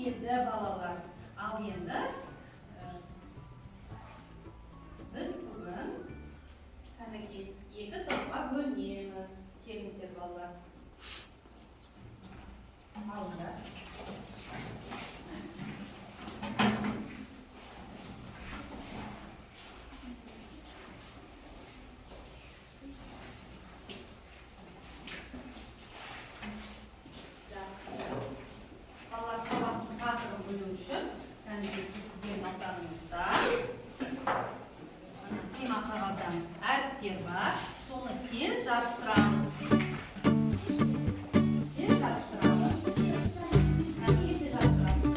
келді балалар. Ал енді біз бүгін кәнекей екі топқа бөлінеміз. Келіңіздер балалар. Алыңдар. Әріптер бар, соны тез жабыстырамыз. Тез жабыстырамыз. Кәнекей жабыстырамыз.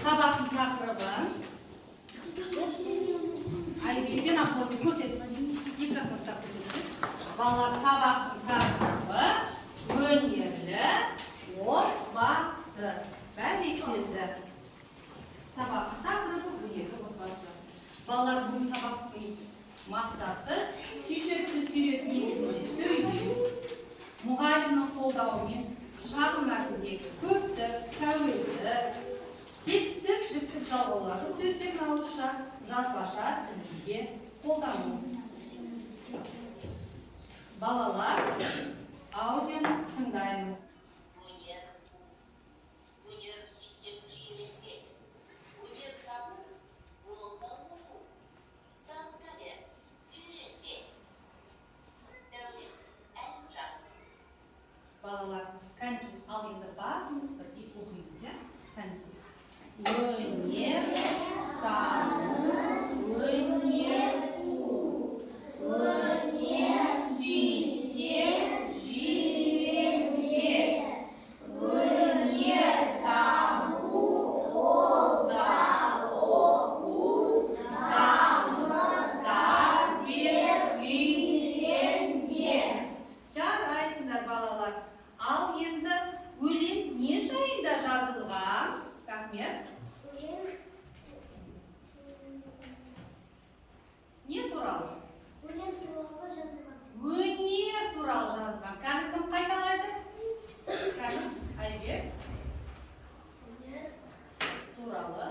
Сабақтың тақырыбы. Айбекпен Ақботы көрсетіп, екі жақтан ұстап көрсетіп. Балалар, сабақтың тақырыбы өнерлі отбасы. Бәрекелді. Сабақтың тақырыбы өнерлі отбасы. Балалар, бұл сабақтың мақсаты сюжетті сүйрет негізінде сөйлеу, мұғалімнің қолдауымен шағын мәтіндегі көптік, тәуелді, септік, жіптік жалғауларды сөзден ауызша, жазбаша тілге қолдану. Балалар, аудионы тыңдаймыз. Өнер сүйсек жүйелерде, өнер табу, жолда оқу, дамыта бер, үйренде. Дәулет, Әлімжан. Балалар, кәнекей, ал енді барлығымыз бірге оқимыз, иә? Кәнекей. Өнер тану, өнер қу, өнер сүйсек жүйелерде, өнер табу, қолда оқу, дамыта бер, үйренде. Жарайсыңдар балалар. Ал енді өлең не жайында жазылған? Рахмет. Не туралы? Өнер туралы жазылған. Өнер туралы жазылған. Кәні кім қайталайды? Кәні Айбек. Өнер Туралы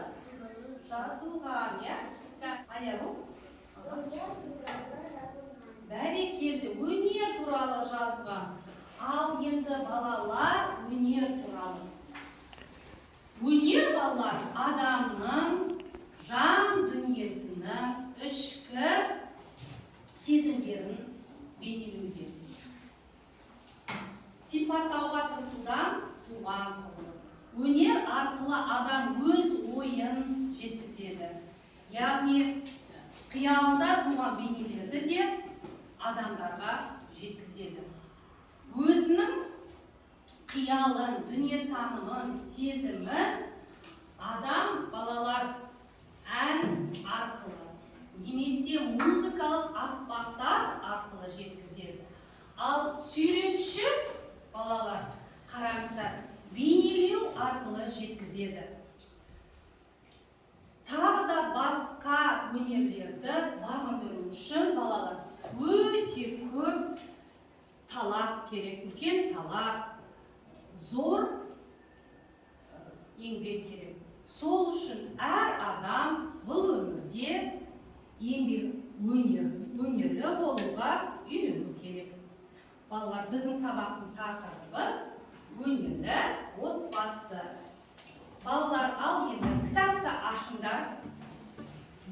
жазылған, иә? Аяру? Өнер туралы жазылған. Бәрекелді, өнер туралы жазылған. Ал енді балалар өнер туралы. Өнер балалар адамның жан дүниесінің ішкі сезімдерін бейнелеуде. Сипаттауға тырысудан туған құбылыс. Өнер арқылы адам өз ойын жеткізеді. Яғни қиялында туған бейнелерді де адамдарға жеткізеді. Өзінің қиялын, дүниетанымын, сезімін адам балалар ән арқылы немесе музыкалық аспаптар арқылы жеткізеді. Ал сүйретші балалар қараңыздар бейнелеу арқылы жеткізеді. Тағы да басқа өнерлерді бағындыру үшін балалар өте көп талап керек, үлкен талап, зор еңбек керек. Сол үшін әр адам бұл өмірде өнерлі болуға үйрену керек. Балалар, біздің сабақтың тақырыбы өнерлі отбасы. Балалар, ал енді кітапты ашыңдар.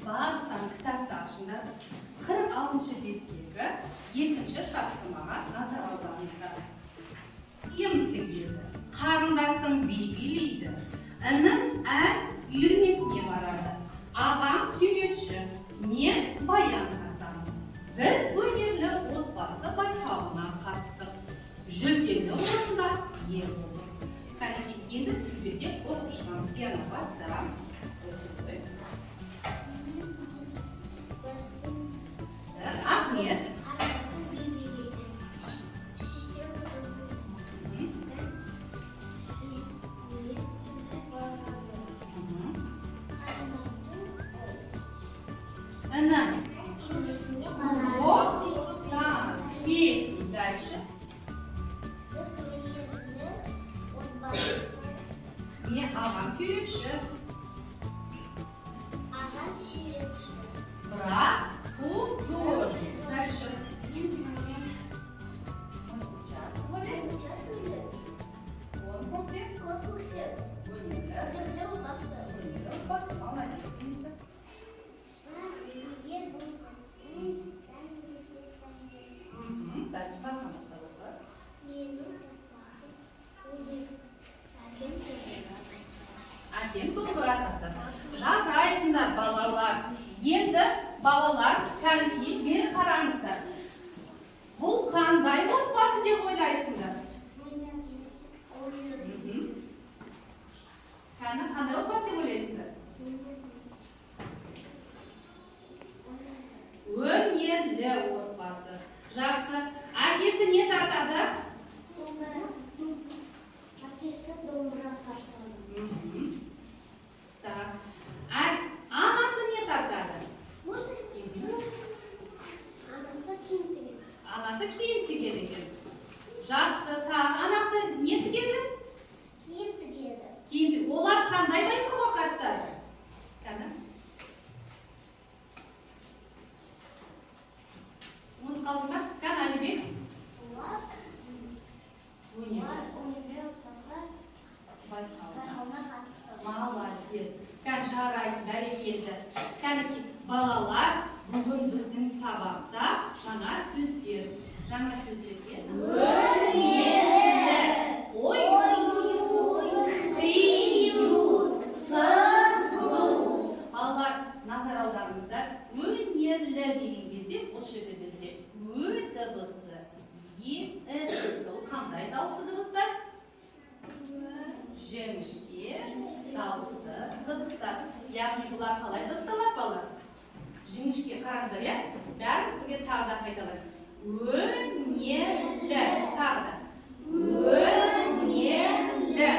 Барлықтан кітапты ашыңдар. 46-шы беттегі 2-ші тапсырмаға назар аударыңыздар. Кем тігеді, қарындасым би билейді, інім ән үйірмесіне барады. Ағам суретші, мен баян тартамын. Біз өнерлі отбасы байқауына қатыстық. Жүлделі орында ие болдық. Кәне, енді тізбектеп оқып шығамыз. Диана, баста. Ахмет. Қарындасым би билейді. Шешем танцует. Үйірмесіне барады. Інім. Үйірмесіне Вот. барады. Так, песни дальше. Біз өнерлі отбасы. Не ағам суретші. Ағам суретші. Брат художник. Дальше. Мен моя Мы участвовали участвовали в конкурсе. в конкурсе Өнерлі отбасы. отбасы. Молодец. Дальше басқа басталады. Әкем домбыра тартады. Жарайсыңдар балалар. Енді балалар кәнекей бері қараңыздар. Бұл қандай отбасы деп ойлайсыңдар? Кәні қандай отбасы деп ойлайсыңдар? Өнерлі отбасы. Жақсы. Әкесі не тартады? Әкесі домбыра тартады. Так. Анасы не тартады? Можно анасы киім тігеді. Анасы киім тігеді екен. Жақсы. Так. Анасы не тігеді? Киім тігеді. Киім тігеді. Олар қандай байқауға қатысады? Кәні? Оны қалдың ба? Кәні Әлібек? Олар өнерлі отбасы байқауына қатысты. Молодец. Кән жарайсың, бәрекелді. Кәнекей, балалар, бүгін біздің сабақта жаңа сөздер. Жаңа сөздерге өнерлі, ою, қию, сызу. Балалар, назар аударыңыздар. Өнерлі деген кезде, бұл жерде бізде ө дыбысы, е дыбысы. Ол қандай дауысты дыбыстар? Жіңішке дауысты дыбыстар. Яғни бұлар қалай дыбысталады балалар? Жіңішке қараңыздар, иә? Бәріміз бірге тағы да қайталайық. Өнерлі. Тағы да. Өнерлі.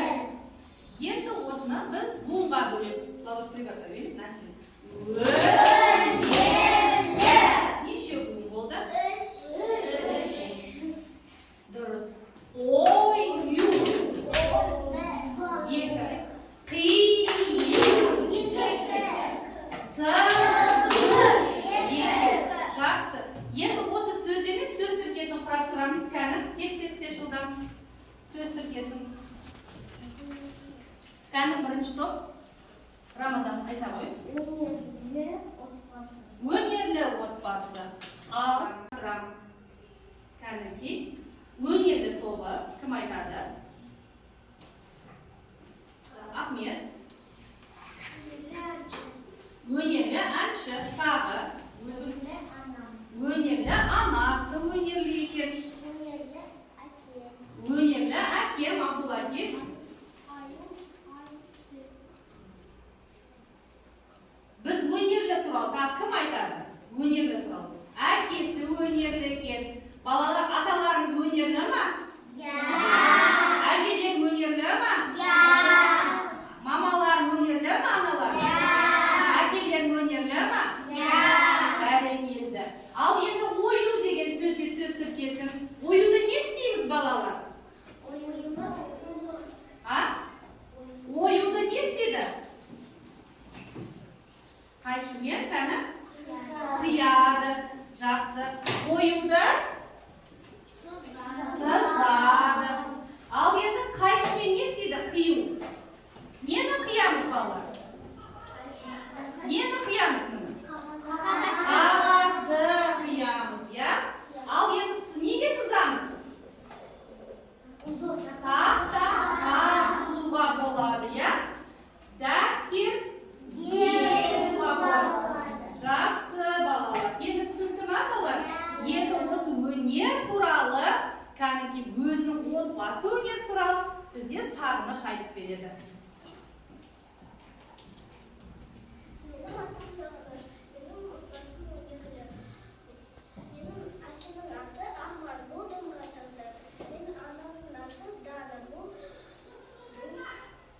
Енді осыны біз буынға бөлеміз. Лауш, приготовили, начали. Өнерлі. Неше буын болды? Дұрыс. Ою. Екі. Қию. Сызу. Екі. Жақсы. Енді осы сөздермен сөз тіркесін құрастырамыз. Кәні, тез-тез жылдам сөз тіркесін. Кәні бірінші топ. Рамазан, айта ғой. Өнерлі отбасы. Өнерлі отбасы. Ал, сұрамыз. Кәнекей. Өнерлі тобы. Кім айтады? Ахмет. Өнерлі әнші. Тағы. Өнерлі анам. Өнерлі анасы өнерлі екен. Өнерлі әкем. Өнерлі әкем Абдуллатиф. Біз өнерлі туралы тағы кім айтады? Өнерлі туралы. Әкесі өнерлі екен. Балалар, аталарыңыз өнерлі ма? Әжелер өнерлі ма? Мамалар өнерлі ма, аналар? Әкелер өнерлі ма? Бәрекелді. Ал енді ою деген сөзге сөз Қайшымен кәні? Қияды. Жақсы. Қоюды? Сызады. Ал енді қайшымен не істейді? Қию. Нені қиямыз балалар? Нені қиямыз мұны? Қағазды қиямыз, я? Ал енді неге сызамыз? Тақтаға сызуға болады, я? Дәптер сызуға болады. Жақсы балалар. Енді түсінді ма балалар? Енді осы өнер туралы, кәнеки өзінің отбасы өнер туралы бізде Сағыныш айтып береді. Менің атым Сағыныш. Менің отбасым өнерлі. Менің әкемнің аты Ахмар. Бұл Дымғатанды. Менің анамның аты Дана. Бұл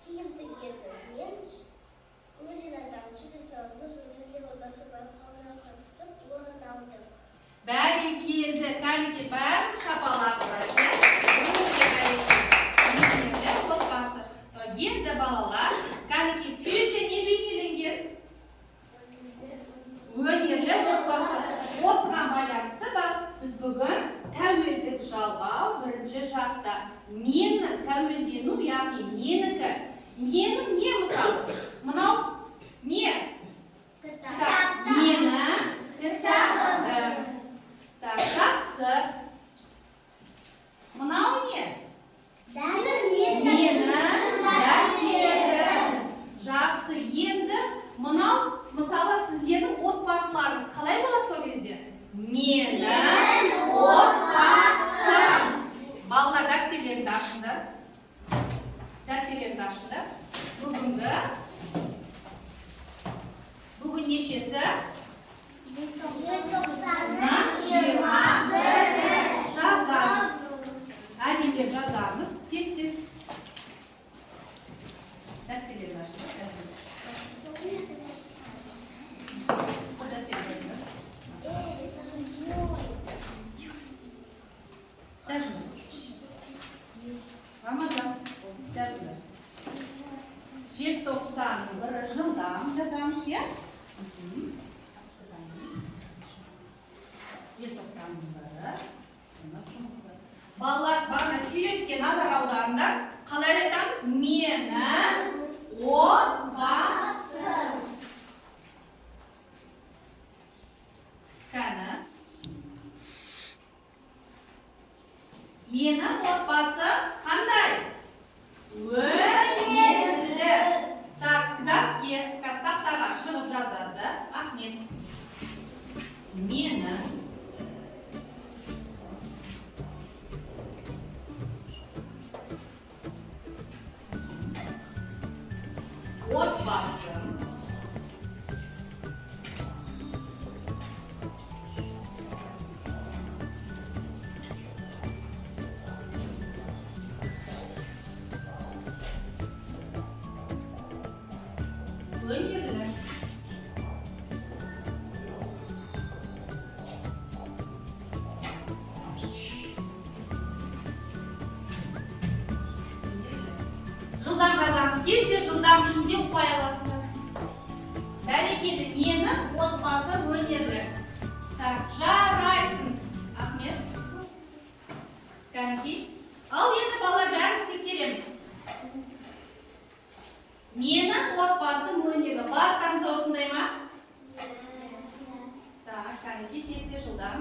киім тігеді. Мен өнер адамын. Сөйтіп біз өнерлі отбасы байқауына қатысып, орын алдық. Бәрекелді, кәнеки бәрін шапалақтайды. Енді балалар, кәнеки сүйретте не бейнеленген? Өнерлі отбасы. Осыған байланысты бар. Біз бүгін тәуелдік жалғау бірінші жақта. Менің тәуелдену, яғни менікі. Менің не мысалы? Мынау не? Кітап. Менің кітабым. Так, жақсы. Мынау не? Менің дәптерім. Жақсы. Енді мынау, мысалы, сіздердің отбасыларыңыз қалай болады сол кезде? Менің отбасым. Балалар дәптерлеріңді ашыңдар. Дәптерлеріңді ашыңдар. Бүгін нешесі? Жазамыз. Әдемілеп жазамыз. Тез-тез. Дәптерлерді ашыңдар. Рамазан, жазыңдар. 91 жылдан жазамыз, я? 91 сынып жұмысы. Балалар бағана сүйретке назар аударыңдар. Қалай айтамыз? Менің отбасым. Кәні. Менің отбасы қандай? Өнерлі. Так, дәске, тақтаға шығып жазады. Ахмет. Менің отбасым өнерлі. Жылдам жазамыз. Келсе жылдам ішінде ұқпай аласыңдар. Бәрекелді. Менің отбасы өнерлі. Так, жарайсың. Ахмет. Кәнки. Ал енді балалар бәрін тексереміз. Менің отбасым өнерлі. Барлықтарыңызда осындай ма? Так, кәнки тезде жылдам.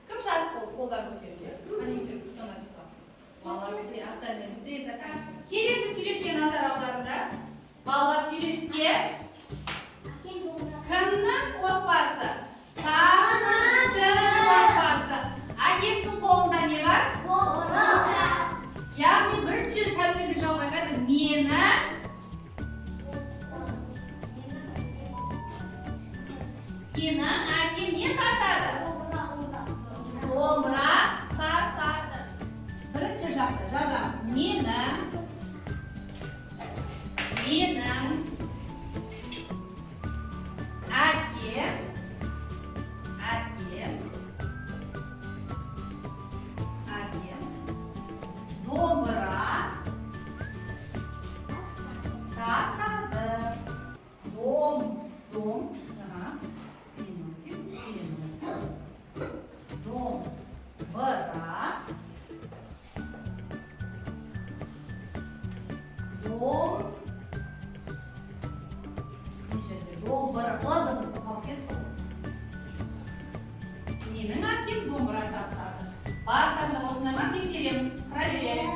Кім жазып болды? Қолдар көтерді. Қанекер, кто написал? Молодцы, остальные быстрее заканчиваем. Келесі суретке назар аударыңдар. Балалар суретке кімнің отбасы? Сағыныштың отбасы. Әкесінің қолында не бар? Яғни бірінші тәуелдік жауап айтады. Менің әкем не тартады? Домбыра тартады. Бірінші жақта жазамыз. Менің домбыра тартады. Барлығында осындай ма? Тексереміз. Проверяем.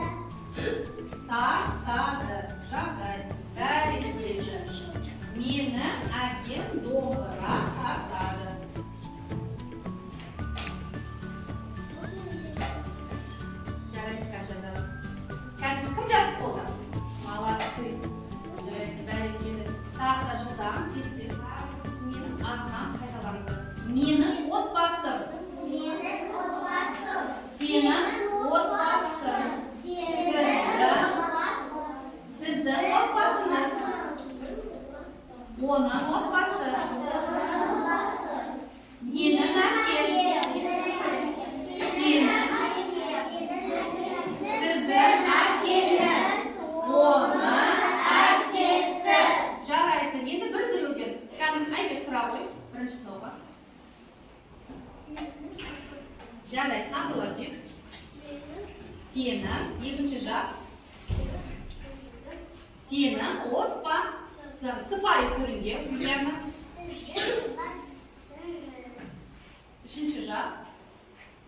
Тартады. Жарайсың. Бәрекелді. Менің әкем домбыра тартады. Жарайсың, жазасың. Кәдімгі кім жазып болды? Молодцы. Жарайсың, бәрекелді. Тағы да жылдам, тез-тез. Менің атынан қайталаңыздар. Менің отбасым. Менің отбасым. Сенің отбасың. Сіздің отбасыңыз. Оның отбасы. Менің әкем. Сенің. Сіздің әкеңіз. Оның әкесі. Жарайсың. Енді бір біреуден. Кәдімгі Айбек тұра ғой. Бірінші сынауға. Жарайсың. Абдуллатиф. Сенің. Екінші жақ. Сенің отбасың. Сыпайы түрінде Юлияна. Үшінші жақ.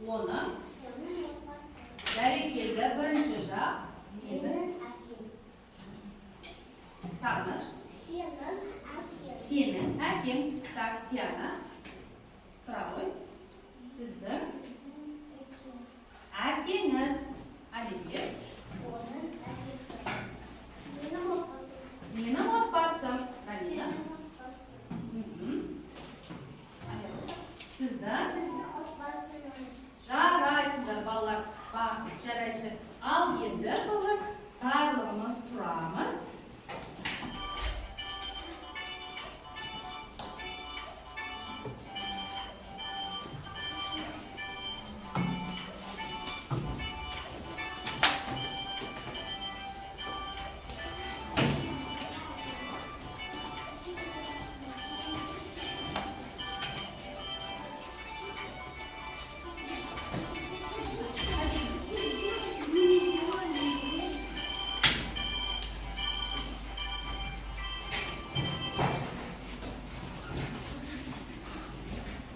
Оның. Бәрекелді. Бірінші жақ. Менің. Сағыныш. Сенің әкең. Так, Диана. Тұра ғой. Сіздің әкеңіз. Алибек. Менің отбасым. Рамина. Сіздің. Жарайсыңдар, балалар. Бақ, жарайсыңдар. Ал енді балалар, барлығымыз тұрамыз.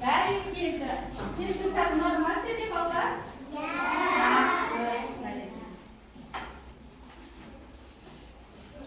Бәрекелді. Сен сөздерді нормально істедің, балалар?